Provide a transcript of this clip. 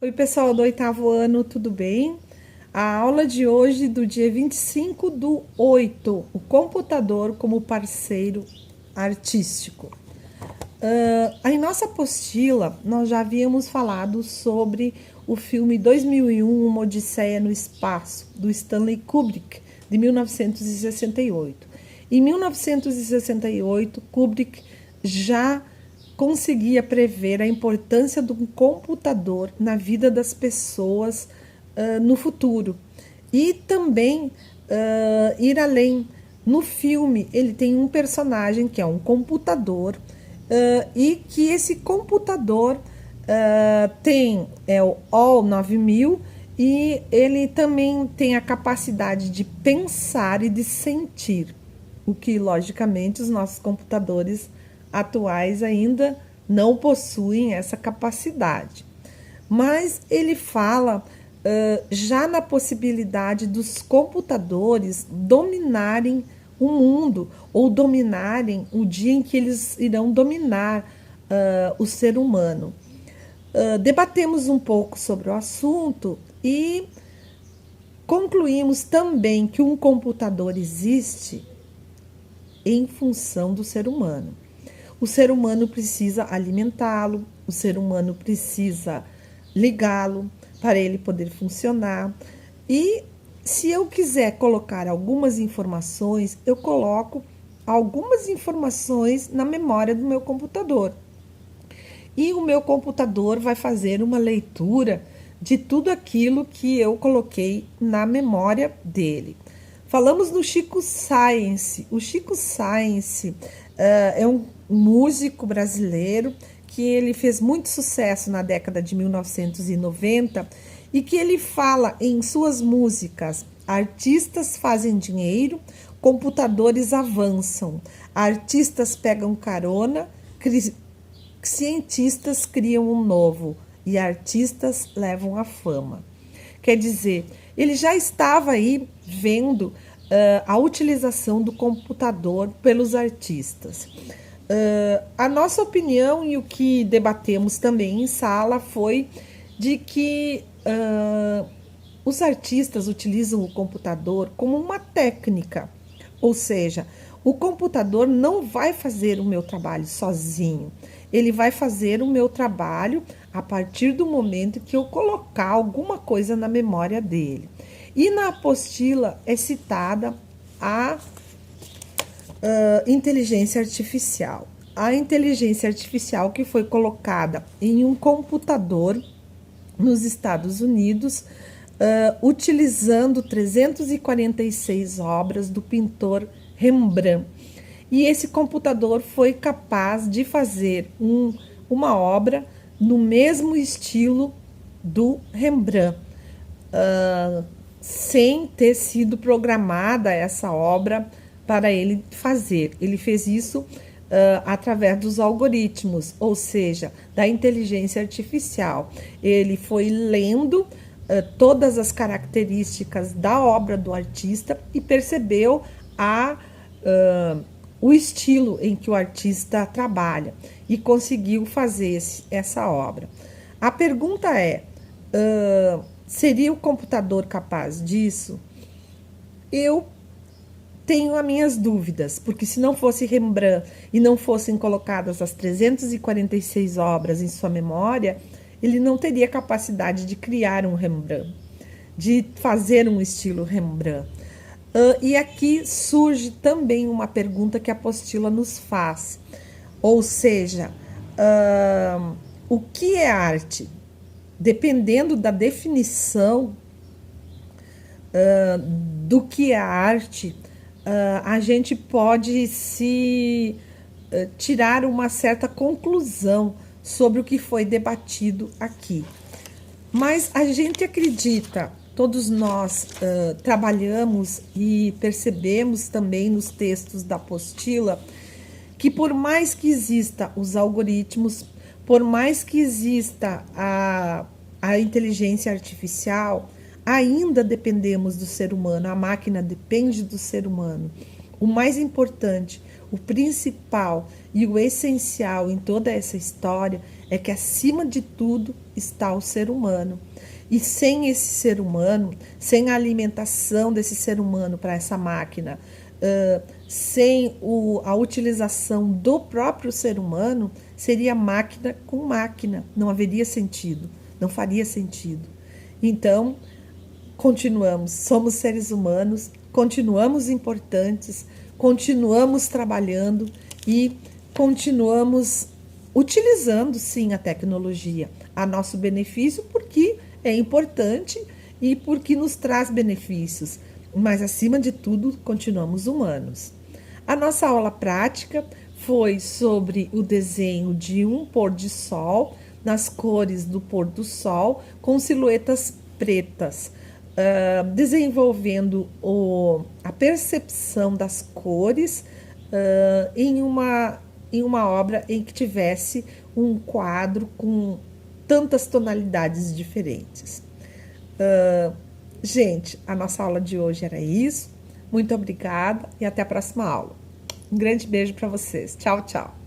Oi, pessoal do oitavo ano, tudo bem? A aula de hoje, do dia 25/8, o computador como parceiro artístico. Em nossa apostila, nós já havíamos falado sobre o filme 2001, Uma Odisseia no Espaço, do Stanley Kubrick, de 1968. Em 1968, Kubrick já conseguia prever a importância de um computador na vida das pessoas no futuro. E também ir além. No filme, ele tem um personagem que é um computador e que esse computador tem o ALL 9000 e ele também tem a capacidade de pensar e de sentir, o que, logicamente, os nossos computadores atuais ainda não possuem essa capacidade. Mas ele fala já na possibilidade dos computadores dominarem o mundo ou dominarem o dia em que eles irão dominar o ser humano. Debatemos um pouco sobre o assunto e concluímos também que um computador existe em função do ser humano. O ser humano precisa alimentá-lo, o ser humano precisa ligá-lo para ele poder funcionar. E se eu quiser colocar algumas informações, eu coloco algumas informações na memória do meu computador. E o meu computador vai fazer uma leitura de tudo aquilo que eu coloquei na memória dele. Falamos do Chico Science. O Chico Science é um músico brasileiro que ele fez muito sucesso na década de 1990 e que ele fala em suas músicas: artistas fazem dinheiro, computadores avançam, artistas pegam carona, cientistas criam um novo e artistas levam a fama. Quer dizer, ele já estava aí vendo a utilização do computador pelos artistas. A nossa opinião e o que debatemos também em sala foi de que os artistas utilizam o computador como uma técnica, ou seja, o computador não vai fazer o meu trabalho sozinho, ele vai fazer o meu trabalho a partir do momento que eu colocar alguma coisa na memória dele. E na apostila é citada a inteligência artificial. A inteligência artificial que foi colocada em um computador nos Estados Unidos, utilizando 346 obras do pintor Rembrandt. E esse computador foi capaz de fazer uma obra no mesmo estilo do Rembrandt, sem ter sido programada essa obra para ele fazer. Ele fez isso através dos algoritmos, ou seja, da inteligência artificial. Ele foi lendo todas as características da obra do artista e percebeu o estilo em que o artista trabalha e conseguiu fazer essa obra. A pergunta é: seria o computador capaz disso? Eu tenho as minhas dúvidas, porque se não fosse Rembrandt e não fossem colocadas as 346 obras em sua memória, ele não teria capacidade de criar um Rembrandt, de fazer um estilo Rembrandt. E aqui surge também uma pergunta que a apostila nos faz, ou seja, o que é arte? Dependendo da definição do que é arte, a gente pode tirar uma certa conclusão sobre o que foi debatido aqui. Mas a gente acredita, todos nós trabalhamos e percebemos também nos textos da apostila, que por mais que exista os algoritmos, por mais que exista a inteligência artificial, ainda dependemos do ser humano, a máquina depende do ser humano. O mais importante, o principal e o essencial em toda essa história é que, acima de tudo, está o ser humano. E sem esse ser humano, sem a alimentação desse ser humano para essa máquina, sem a utilização do próprio ser humano, seria máquina com máquina. Não haveria sentido, não faria sentido. Então, continuamos, somos seres humanos, continuamos importantes, continuamos trabalhando e continuamos utilizando, sim, a tecnologia a nosso benefício, porque é importante e porque nos traz benefícios, mas acima de tudo, continuamos humanos. A nossa aula prática foi sobre o desenho de um pôr de sol, nas cores do pôr do sol, com silhuetas pretas, desenvolvendo a percepção das cores em uma obra em que tivesse um quadro com tantas tonalidades diferentes. Gente, a nossa aula de hoje era isso. Muito obrigada e até a próxima aula. Um grande beijo para vocês. Tchau, tchau.